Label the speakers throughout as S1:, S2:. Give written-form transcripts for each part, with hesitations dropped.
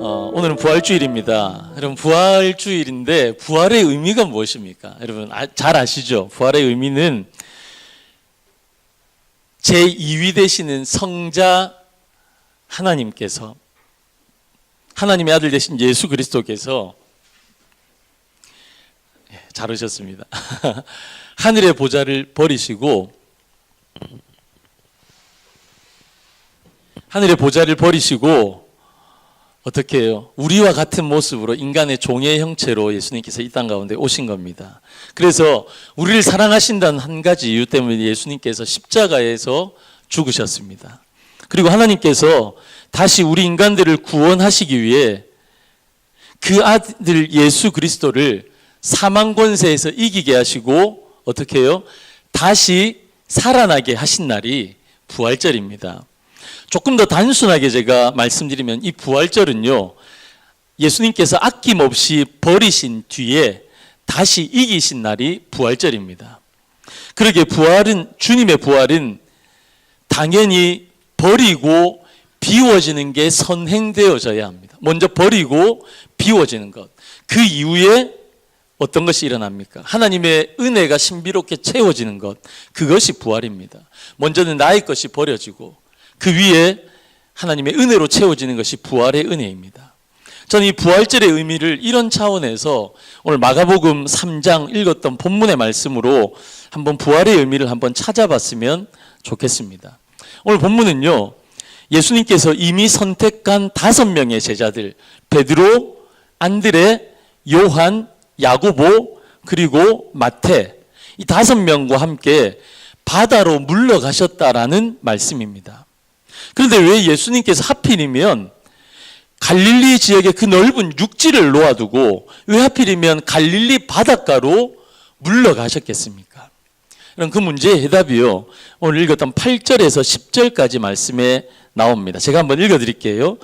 S1: 오늘은 부활주일입니다. 여러분, 부활주일인데 부활의 의미가 무엇입니까? 여러분 잘 아시죠? 부활의 의미는 제2위 되시는 성자 하나님께서, 하나님의 아들 되신 예수 그리스도께서, 잘 오셨습니다. 하늘의 보좌를 버리시고 어떻게 해요? 우리와 같은 모습으로 인간의 종의 형체로 예수님께서 이 땅 가운데 오신 겁니다. 그래서 우리를 사랑하신다는 한 가지 이유 때문에 예수님께서 십자가에서 죽으셨습니다. 그리고 하나님께서 다시 우리 인간들을 구원하시기 위해 그 아들 예수 그리스도를 사망 권세에서 이기게 하시고 어떻게 해요? 다시 살아나게 하신 날이 부활절입니다. 조금 더 단순하게 제가 말씀드리면 이 부활절은요, 예수님께서 아낌없이 버리신 뒤에 다시 이기신 날이 부활절입니다. 그러게 주님의 부활은 당연히 버리고 비워지는 게 선행되어져야 합니다. 먼저 버리고 비워지는 것. 그 이후에 어떤 것이 일어납니까? 하나님의 은혜가 신비롭게 채워지는 것. 그것이 부활입니다. 먼저는 나의 것이 버려지고 그 위에 하나님의 은혜로 채워지는 것이 부활의 은혜입니다. 저는 이 부활절의 의미를 이런 차원에서 오늘 마가복음 3장 읽었던 본문의 말씀으로 한번 부활의 의미를 한번 찾아봤으면 좋겠습니다. 오늘 본문은요, 예수님께서 이미 선택한 5명의 제자들, 베드로, 안드레, 요한, 야고보, 그리고 마태, 이 5명과 함께 바다로 물러가셨다라는 말씀입니다. 그런데 왜 예수님께서 하필이면 갈릴리 지역의 그 넓은 육지를 놓아두고 왜 하필이면 갈릴리 바닷가로 물러가셨겠습니까? 그럼 그 문제의 해답이요, 오늘 읽었던 8절에서 10절까지 말씀에 나옵니다. 제가 한번 읽어드릴게요.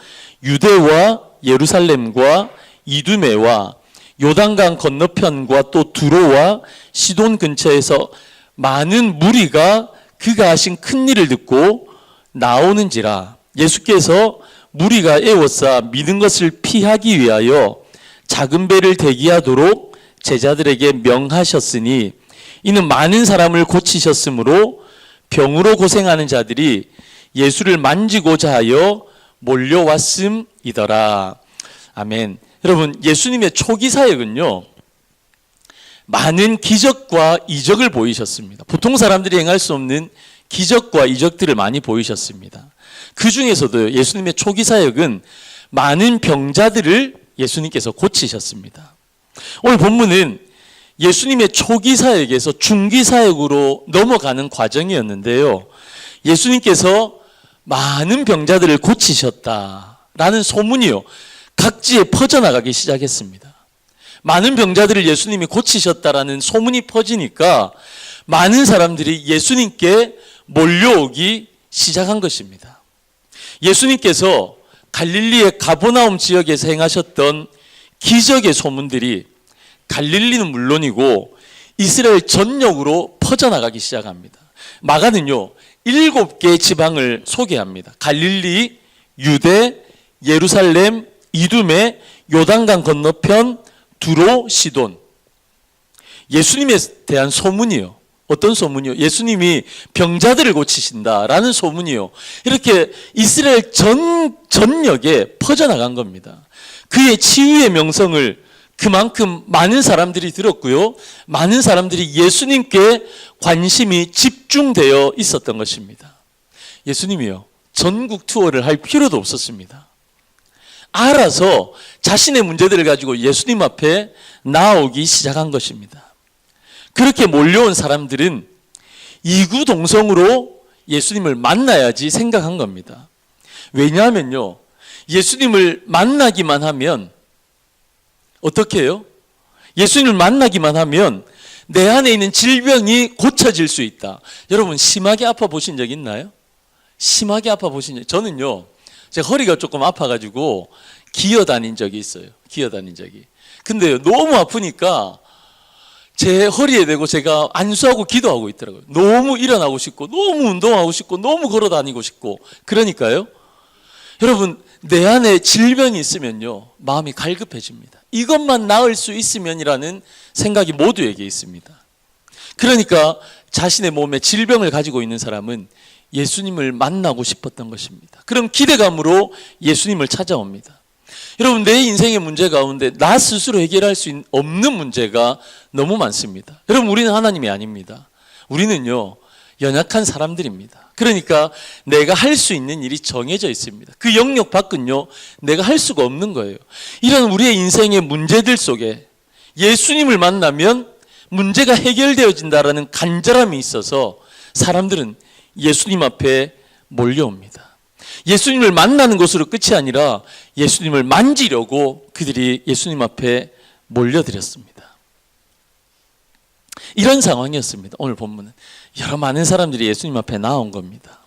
S1: 유대와 예루살렘과 이두메와 요단강 건너편과 또 두로와 시돈 근처에서 많은 무리가 그가 하신 큰 일을 듣고 나오는지라. 예수께서 무리가 애워싸 믿은 것을 피하기 위하여 작은 배를 대기하도록 제자들에게 명하셨으니 이는 많은 사람을 고치셨으므로 병으로 고생하는 자들이 예수를 만지고자 하여 몰려왔음이더라. 아멘. 여러분, 예수님의 초기 사역은요, 많은 기적과 이적을 보이셨습니다. 보통 사람들이 행할 수 없는 기적과 이적들을 많이 보이셨습니다. 그 중에서도 예수님의 초기 사역은 많은 병자들을 예수님께서 고치셨습니다. 오늘 본문은 예수님의 초기 사역에서 중기 사역으로 넘어가는 과정이었는데요, 예수님께서 많은 병자들을 고치셨다라는 소문이요, 각지에 퍼져나가기 시작했습니다. 많은 병자들을 예수님이 고치셨다라는 소문이 퍼지니까 많은 사람들이 예수님께 몰려오기 시작한 것입니다. 예수님께서 갈릴리의 가버나움 지역에서 행하셨던 기적의 소문들이 갈릴리는 물론이고 이스라엘 전역으로 퍼져나가기 시작합니다. 마가는요, 7개의 지방을 소개합니다. 갈릴리, 유대, 예루살렘, 이두메, 요단강 건너편, 두로, 시돈. 예수님에 대한 소문이요. 어떤 소문이요? 예수님이 병자들을 고치신다라는 소문이요. 이렇게 이스라엘 전역에 퍼져나간 겁니다. 그의 치유의 명성을 그만큼 많은 사람들이 들었고요, 많은 사람들이 예수님께 관심이 집중되어 있었던 것입니다. 예수님이요, 전국 투어를 할 필요도 없었습니다. 알아서 자신의 문제들을 가지고 예수님 앞에 나오기 시작한 것입니다. 그렇게 몰려온 사람들은 이구동성으로 예수님을 만나야지 생각한 겁니다. 왜냐하면요, 예수님을 만나기만 하면 어떻게 해요? 예수님을 만나기만 하면 내 안에 있는 질병이 고쳐질 수 있다. 여러분, 심하게 아파 보신 적 있나요? 심하게 아파 보신 적? 저는요, 제가 허리가 조금 아파가지고 기어다닌 적이 있어요. 기어다닌 적이. 근데요, 너무 아프니까 제 허리에 대고 제가 안수하고 기도하고 있더라고요. 너무 일어나고 싶고, 너무 운동하고 싶고, 너무 걸어 다니고 싶고. 그러니까요, 여러분, 내 안에 질병이 있으면요, 마음이 갈급해집니다. 이것만 나을 수 있으면이라는 생각이 모두에게 있습니다. 그러니까 자신의 몸에 질병을 가지고 있는 사람은 예수님을 만나고 싶었던 것입니다. 그럼 기대감으로 예수님을 찾아옵니다. 여러분, 내 인생의 문제 가운데 나 스스로 해결할 수 없는 문제가 너무 많습니다. 여러분, 우리는 하나님이 아닙니다. 우리는요, 연약한 사람들입니다. 그러니까 내가 할 수 있는 일이 정해져 있습니다. 그 영역 밖은요, 내가 할 수가 없는 거예요. 이런 우리의 인생의 문제들 속에 예수님을 만나면 문제가 해결되어진다라는 간절함이 있어서 사람들은 예수님 앞에 몰려옵니다. 예수님을 만나는 것으로 끝이 아니라 예수님을 만지려고 그들이 예수님 앞에 몰려들었습니다. 이런 상황이었습니다. 오늘 본문은 여러 많은 사람들이 예수님 앞에 나온 겁니다.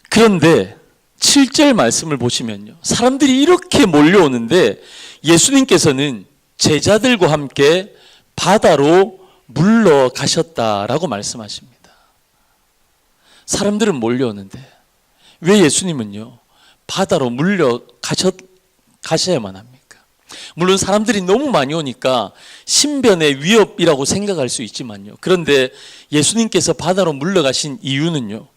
S1: 그런데 7절 말씀을 보시면요, 사람들이 이렇게 몰려오는데 예수님께서는 제자들과 함께 바다로 물러가셨다라고 말씀하십니다. 사람들은 몰려오는데 왜 예수님은요, 바다로 가셔야만 합니까? 물론 사람들이 너무 많이 오니까 신변의 위협이라고 생각할 수 있지만요, 그런데 예수님께서 바다로 물러가신 이유는요,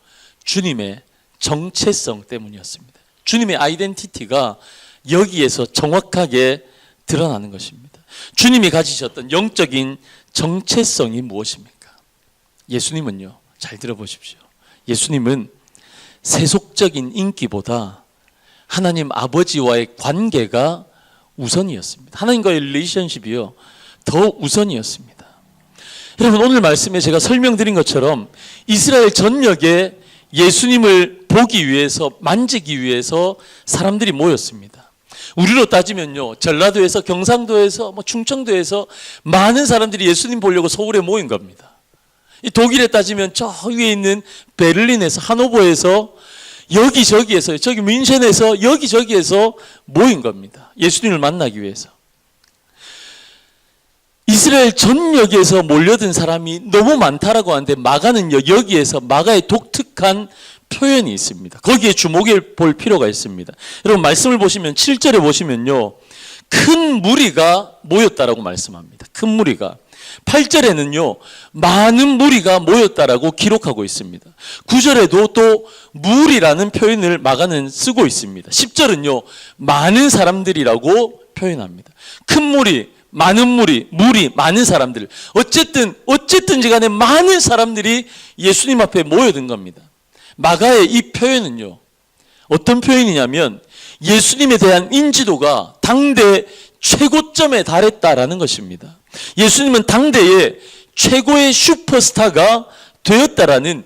S1: 주님의 정체성 때문이었습니다. 주님의 아이덴티티가 여기에서 정확하게 드러나는 것입니다. 주님이 가지셨던 영적인 정체성이 무엇입니까? 예수님은요, 잘 들어보십시오. 예수님은 세속적인 인기보다 하나님 아버지와의 관계가 우선이었습니다. 하나님과의 릴레이션십이요, 더 우선이었습니다. 여러분, 오늘 말씀에 제가 설명드린 것처럼 이스라엘 전역에 예수님을 보기 위해서, 만지기 위해서 사람들이 모였습니다. 우리로 따지면요, 전라도에서, 경상도에서, 충청도에서 많은 사람들이 예수님 보려고 서울에 모인 겁니다. 이 독일에 따지면 저 위에 있는 베를린에서, 하노버에서, 여기저기에서, 저기 뮌헨에서, 여기저기에서 모인 겁니다. 예수님을 만나기 위해서. 이스라엘 전역에서 몰려든 사람이 너무 많다라고 하는데, 마가는 여기에서 마가의 독특한 표현이 있습니다. 거기에 주목해 볼 필요가 있습니다. 여러분, 말씀을 보시면 7절에 보시면요, 큰 무리가 모였다라고 말씀합니다. 큰 무리가. 8절에는요, 많은 무리가 모였다라고 기록하고 있습니다. 9절에도 또 무리라는 표현을 마가는 쓰고 있습니다. 10절은요, 많은 사람들이라고 표현합니다. 큰 무리, 많은 무리, 많은 사람들. 어쨌든지 간에 많은 사람들이 예수님 앞에 모여든 겁니다. 마가의 이 표현은요, 어떤 표현이냐면 예수님에 대한 인지도가 당대 최고점에 달했다라는 것입니다. 예수님은 당대의 최고의 슈퍼스타가 되었다라는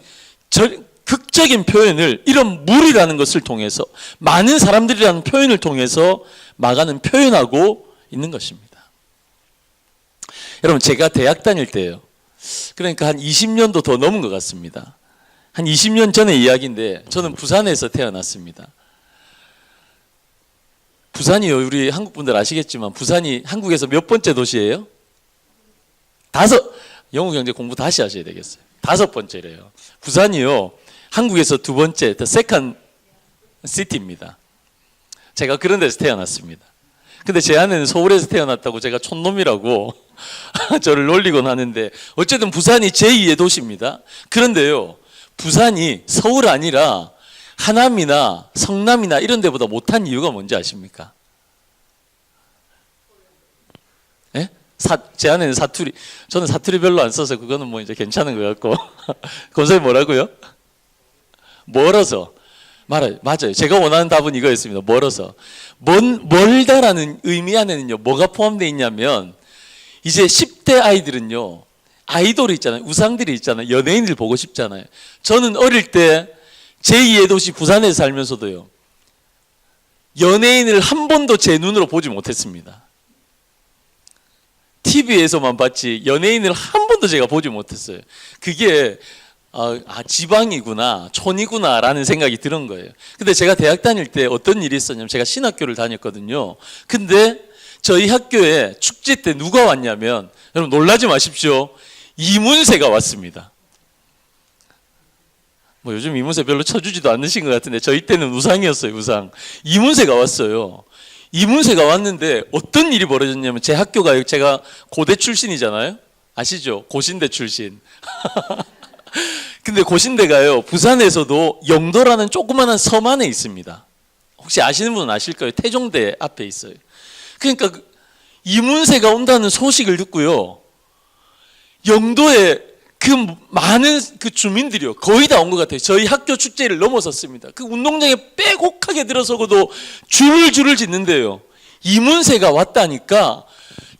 S1: 극적인 표현을, 이런 무리라는 것을 통해서, 많은 사람들이라는 표현을 통해서 마가는 표현하고 있는 것입니다. 여러분, 제가 대학 다닐 때요, 그러니까 한 20년도 더 넘은 것 같습니다. 한 20년 전의 이야기인데, 저는 부산에서 태어났습니다. 부산이요, 우리 한국 분들 아시겠지만 부산이 한국에서 몇 번째 도시예요? 영어 경제 공부 다시 하셔야 되겠어요. 5번째래요. 부산이요, 한국에서 2번째, the second city입니다. 제가 그런 데서 태어났습니다. 근데 제 아내는 서울에서 태어났다고 제가 촌놈이라고 저를 놀리곤 하는데, 어쨌든 부산이 제2의 도시입니다. 그런데요, 부산이 서울 아니라 하남이나 성남이나 이런 데보다 못한 이유가 뭔지 아십니까? 예? 제 아내는 사투리, 저는 사투리 별로 안 써서 그거는 뭐 이제 괜찮은 것 같고. 권사님 뭐라고요? 멀어서. 맞아요. 제가 원하는 답은 이거였습니다. 멀어서. 멀다라는 의미 안에는요, 뭐가 포함되어 있냐면, 이제 10대 아이들은요, 아이돌이 있잖아요. 우상들이 있잖아요. 연예인들 보고 싶잖아요. 저는 어릴 때 제2의 도시 부산에서 살면서도요, 연예인을 한 번도 제 눈으로 보지 못했습니다. TV에서만 봤지 연예인을 한 번도 제가 보지 못했어요. 그게 지방이구나, 촌이구나 라는 생각이 드는 거예요. 근데 제가 대학 다닐 때 어떤 일이 있었냐면, 제가 신학교를 다녔거든요. 근데 저희 학교에 축제 때 누가 왔냐면, 여러분 놀라지 마십시오, 이문세가 왔습니다. 뭐 요즘 이문세 별로 쳐주지도 않으신 것 같은데 저희 때는 우상이었어요. 우상. 이문세가 왔어요. 이문세가 왔는데 어떤 일이 벌어졌냐면 제 학교가 제가 고대 출신이잖아요. 아시죠? 고신대 출신. 근데 고신대가요 부산에서도 영도라는 조그마한 섬 안에 있습니다. 혹시 아시는 분은 아실 거예요. 태종대 앞에 있어요. 그러니까 이문세가 온다는 소식을 듣고요 영도에 그 많은 그 주민들이요 거의 다 온 것 같아요. 저희 학교 축제를 넘어섰습니다. 그 운동장에 빼곡하게 들어서고도 줄을 짓는데요 이문세가 왔다니까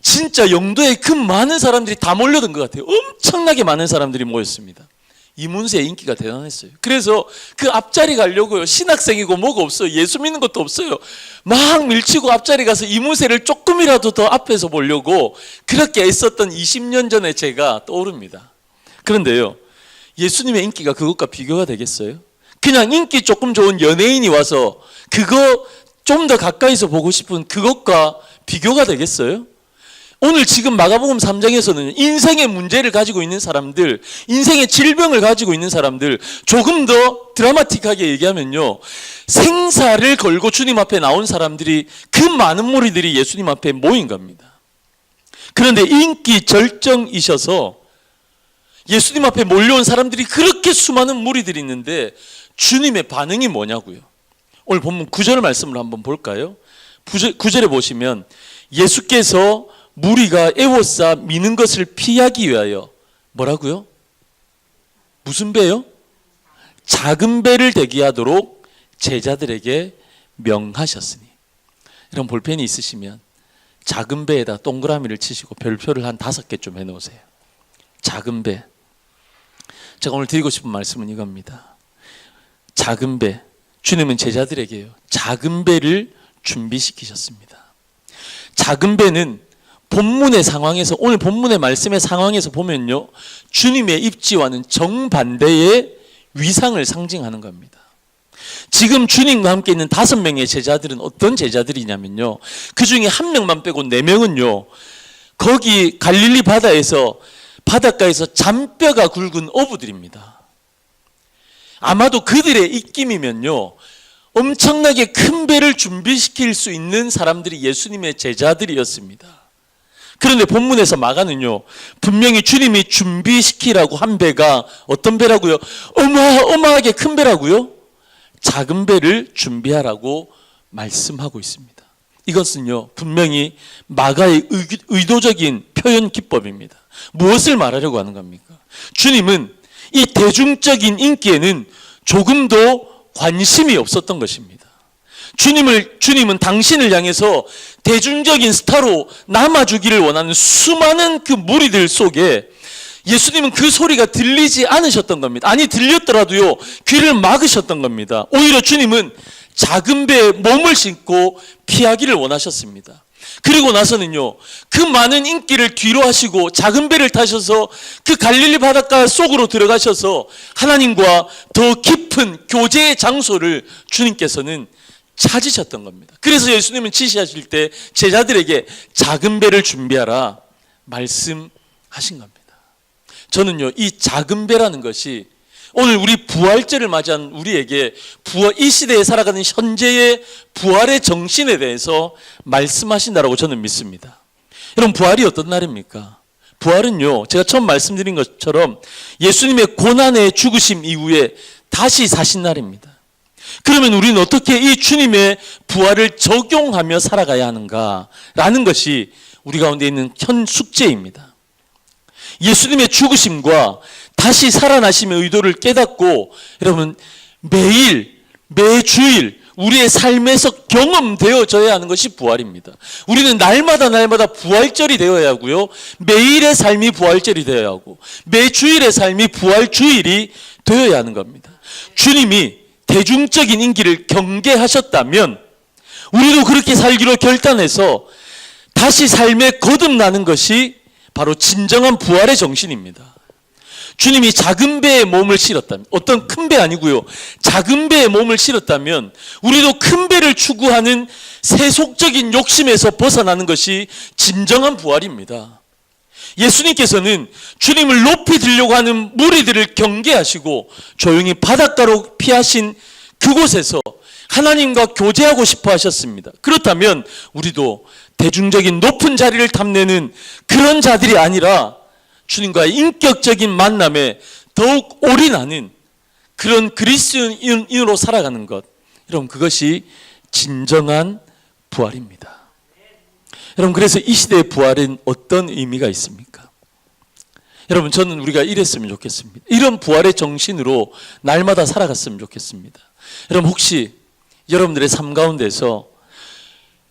S1: 진짜 영도에 그 많은 사람들이 다 몰려든 것 같아요. 엄청나게 많은 사람들이 모였습니다. 이문세의 인기가 대단했어요. 그래서 그 앞자리 가려고요 신학생이고 뭐가 없어요. 예수 믿는 것도 없어요. 막 밀치고 앞자리 가서 이문세를 조금이라도 더 앞에서 보려고 그렇게 애썼던 20년 전에 제가 떠오릅니다. 그런데요 예수님의 인기가 그것과 비교가 되겠어요? 그냥 인기 조금 좋은 연예인이 와서 그거 좀 더 가까이서 보고 싶은 그것과 비교가 되겠어요? 오늘 지금 마가복음 3장에서는 인생의 문제를 가지고 있는 사람들, 인생의 질병을 가지고 있는 사람들, 조금 더 드라마틱하게 얘기하면요 생사를 걸고 주님 앞에 나온 사람들이 그 많은 무리들이 예수님 앞에 모인 겁니다. 그런데 인기 절정이셔서 예수님 앞에 몰려온 사람들이 그렇게 수많은 무리들이 있는데 주님의 반응이 뭐냐고요. 오늘 본문 9절 말씀을 한번 볼까요? 9절에 보시면 예수께서 무리가 애워싸 미는 것을 피하기 위하여 뭐라고요? 무슨 배요? 작은 배를 대기하도록 제자들에게 명하셨으니. 이런 볼펜이 있으시면 작은 배에다 동그라미를 치시고 별표를 한 5개 좀 해놓으세요. 작은 배. 제가 오늘 드리고 싶은 말씀은 이겁니다. 작은 배. 주님은 제자들에게요 작은 배를 준비시키셨습니다. 작은 배는 본문의 상황에서 오늘 본문의 말씀의 상황에서 보면요 주님의 입지와는 정반대의 위상을 상징하는 겁니다. 지금 주님과 함께 있는 5명의 제자들은 어떤 제자들이냐면요 그 중에 1명만 빼고 4명은요 거기 갈릴리 바닷가에서 잔뼈가 굵은 어부들입니다. 아마도 그들의 입김이면요 엄청나게 큰 배를 준비시킬 수 있는 사람들이 예수님의 제자들이었습니다. 그런데 본문에서 마가는요 분명히 주님이 준비시키라고 한 배가 어떤 배라고요? 어마어마하게 큰 배라고요? 작은 배를 준비하라고 말씀하고 있습니다. 이것은요 분명히 마가의 의도적인 표현 기법입니다. 무엇을 말하려고 하는 겁니까? 주님은 이 대중적인 인기에는 조금도 관심이 없었던 것입니다. 주님은 당신을 향해서 대중적인 스타로 남아주기를 원하는 수많은 그 무리들 속에 예수님은 그 소리가 들리지 않으셨던 겁니다. 아니 들렸더라도요 귀를 막으셨던 겁니다. 오히려 주님은 작은 배에 몸을 싣고 피하기를 원하셨습니다. 그리고 나서는요 그 많은 인기를 뒤로 하시고 작은 배를 타셔서 그 갈릴리 바닷가 속으로 들어가셔서 하나님과 더 깊은 교제의 장소를 주님께서는 찾으셨던 겁니다. 그래서 예수님은 지시하실 때 제자들에게 작은 배를 준비하라 말씀하신 겁니다. 저는요 이 작은 배라는 것이 오늘 우리 부활절을 맞이한 우리에게 이 시대에 살아가는 현재의 부활의 정신에 대해서 말씀하신다라고 저는 믿습니다. 여러분 부활이 어떤 날입니까? 부활은요 제가 처음 말씀드린 것처럼 예수님의 고난의 죽으심 이후에 다시 사신 날입니다. 그러면 우리는 어떻게 이 주님의 부활을 적용하며 살아가야 하는가라는 것이 우리 가운데 있는 현 숙제입니다. 예수님의 죽으심과 다시 살아나심의 의도를 깨닫고 여러분 매주일 우리의 삶에서 경험되어져야 하는 것이 부활입니다. 우리는 날마다 부활절이 되어야 하고요 매일의 삶이 부활절이 되어야 하고 매주일의 삶이 부활주일이 되어야 하는 겁니다. 주님이 대중적인 인기를 경계하셨다면 우리도 그렇게 살기로 결단해서 다시 삶에 거듭나는 것이 바로 진정한 부활의 정신입니다. 주님이 작은 배에 몸을 실었다면, 어떤 큰 배 아니고요 작은 배에 몸을 실었다면 우리도 큰 배를 추구하는 세속적인 욕심에서 벗어나는 것이 진정한 부활입니다. 예수님께서는 주님을 높이 들려고 하는 무리들을 경계하시고 조용히 바닷가로 피하신 그곳에서 하나님과 교제하고 싶어 하셨습니다. 그렇다면 우리도 대중적인 높은 자리를 탐내는 그런 자들이 아니라 주님과의 인격적인 만남에 더욱 올인하는 그런 그리스도인으로 살아가는 것, 여러분, 그것이 진정한 부활입니다. 여러분, 그래서 이 시대의 부활은 어떤 의미가 있습니까? 여러분, 저는 우리가 이랬으면 좋겠습니다. 이런 부활의 정신으로 날마다 살아갔으면 좋겠습니다. 여러분, 혹시 여러분들의 삶 가운데서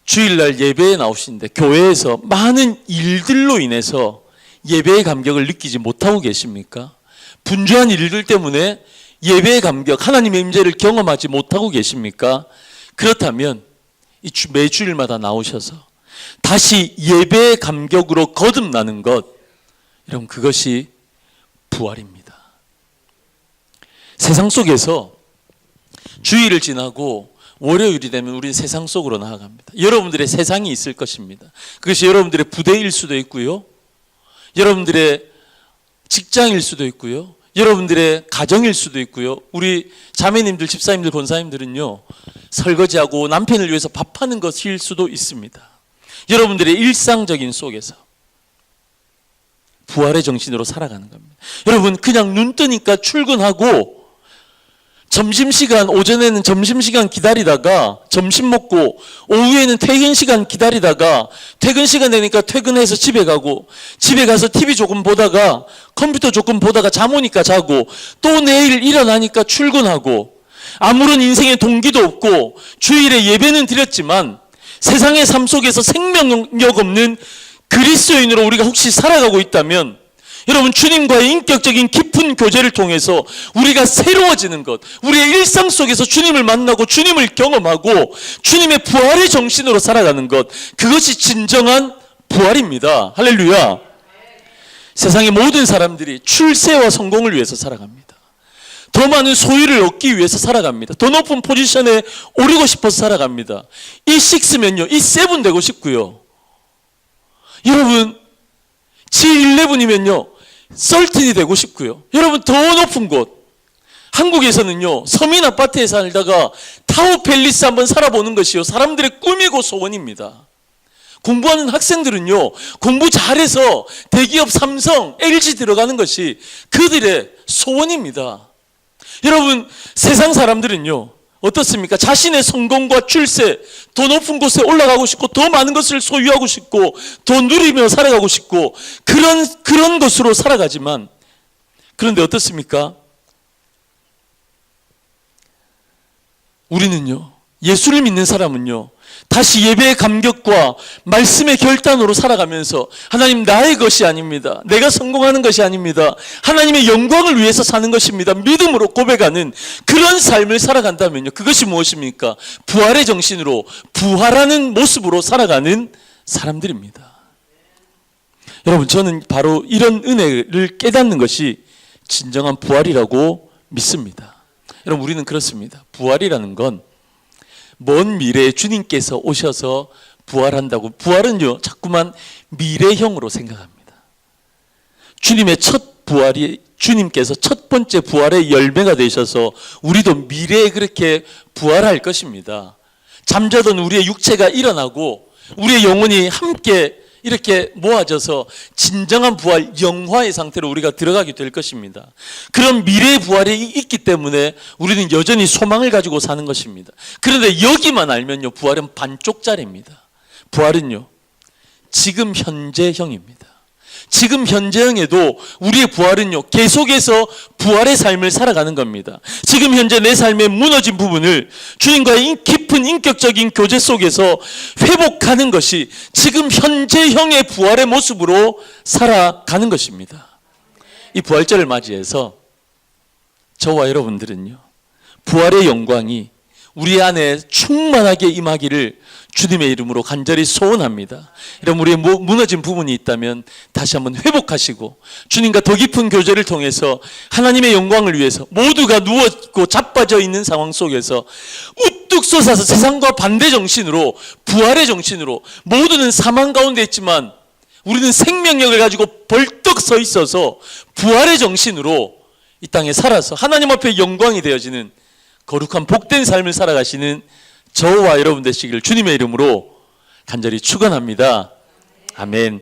S1: 주일날 예배에 나오시는데 교회에서 많은 일들로 인해서 예배의 감격을 느끼지 못하고 계십니까? 분주한 일들 때문에 예배의 감격, 하나님의 임재를 경험하지 못하고 계십니까? 그렇다면 매주일마다 나오셔서 다시 예배의 감격으로 거듭나는 것, 여러분, 그것이 부활입니다. 세상 속에서 주일을 지나고 월요일이 되면 우리는 세상 속으로 나아갑니다. 여러분들의 세상이 있을 것입니다. 그것이 여러분들의 부대일 수도 있고요, 여러분들의 직장일 수도 있고요, 여러분들의 가정일 수도 있고요. 우리 자매님들, 집사님들, 권사님들은요, 설거지하고 남편을 위해서 밥하는 것일 수도 있습니다. 여러분들의 일상적인 속에서 부활의 정신으로 살아가는 겁니다. 여러분, 그냥 눈 뜨니까 출근하고 점심시간, 오전에는 점심시간 기다리다가 점심 먹고 오후에는 퇴근시간 기다리다가 퇴근시간 되니까 퇴근해서 집에 가고 집에 가서 TV 조금 보다가 컴퓨터 조금 보다가 잠 오니까 자고 또 내일 일어나니까 출근하고 아무런 인생의 동기도 없고 주일에 예배는 드렸지만 세상의 삶 속에서 생명력 없는 그리스도인으로 우리가 혹시 살아가고 있다면 여러분, 주님과의 인격적인 깊은 교제를 통해서 우리가 새로워지는 것, 우리의 일상 속에서 주님을 만나고 주님을 경험하고 주님의 부활의 정신으로 살아가는 것, 그것이 진정한 부활입니다. 할렐루야. 세상의 모든 사람들이 출세와 성공을 위해서 살아갑니다. 더 많은 소유를 얻기 위해서 살아갑니다. 더 높은 포지션에 오르고 싶어서 살아갑니다. 이 6면요, 이 7 되고 싶고요. 여러분, G11이면요 13이 되고 싶고요. 여러분, 더 높은 곳, 한국에서는요 서민 아파트에 살다가 타워 팰리스 한번 살아보는 것이요 사람들의 꿈이고 소원입니다. 공부하는 학생들은요 공부 잘해서 대기업 삼성, LG 들어가는 것이 그들의 소원입니다. 여러분, 세상 사람들은요 어떻습니까? 자신의 성공과 출세, 더 높은 곳에 올라가고 싶고 더 많은 것을 소유하고 싶고 더 누리며 살아가고 싶고 그런 것으로 살아가지만, 그런데 어떻습니까? 우리는요, 예수를 믿는 사람은요 다시 예배의 감격과 말씀의 결단으로 살아가면서 하나님, 나의 것이 아닙니다. 내가 성공하는 것이 아닙니다. 하나님의 영광을 위해서 사는 것입니다. 믿음으로 고백하는 그런 삶을 살아간다면요, 그것이 무엇입니까? 부활의 정신으로 부활하는 모습으로 살아가는 사람들입니다. 여러분, 저는 바로 이런 은혜를 깨닫는 것이 진정한 부활이라고 믿습니다. 여러분, 우리는 그렇습니다. 부활이라는 건 먼 미래에 주님께서 오셔서 부활한다고, 부활은요 자꾸만 미래형으로 생각합니다. 주님의 첫 부활이, 주님께서 첫 번째 부활의 열매가 되셔서 우리도 미래에 그렇게 부활할 것입니다. 잠자던 우리의 육체가 일어나고 우리의 영혼이 함께 이렇게 모아져서 진정한 부활, 영화의 상태로 우리가 들어가게 될 것입니다. 그런 미래의 부활이 있기 때문에 우리는 여전히 소망을 가지고 사는 것입니다. 그런데 여기만 알면요, 부활은 반쪽짜리입니다. 부활은요 지금 현재형입니다. 지금 현재형에도 우리의 부활은요 계속해서 부활의 삶을 살아가는 겁니다. 지금 현재 내 삶의 무너진 부분을 주님과의 깊은 인격적인 교제 속에서 회복하는 것이 지금 현재형의 부활의 모습으로 살아가는 것입니다. 이 부활절을 맞이해서 저와 여러분들은요 부활의 영광이 우리 안에 충만하게 임하기를 주님의 이름으로 간절히 소원합니다. 여러분, 우리의 무너진 부분이 있다면 다시 한번 회복하시고 주님과 더 깊은 교제를 통해서 하나님의 영광을 위해서 모두가 누웠고 자빠져 있는 상황 속에서 우뚝 솟아서 세상과 반대 정신으로, 부활의 정신으로, 모두는 사망 가운데 있지만 우리는 생명력을 가지고 벌떡 서 있어서 부활의 정신으로 이 땅에 살아서 하나님 앞에 영광이 되어지는 거룩한 복된 삶을 살아가시는 저와 여러분 되시기를 주님의 이름으로 간절히 축원합니다. 아멘.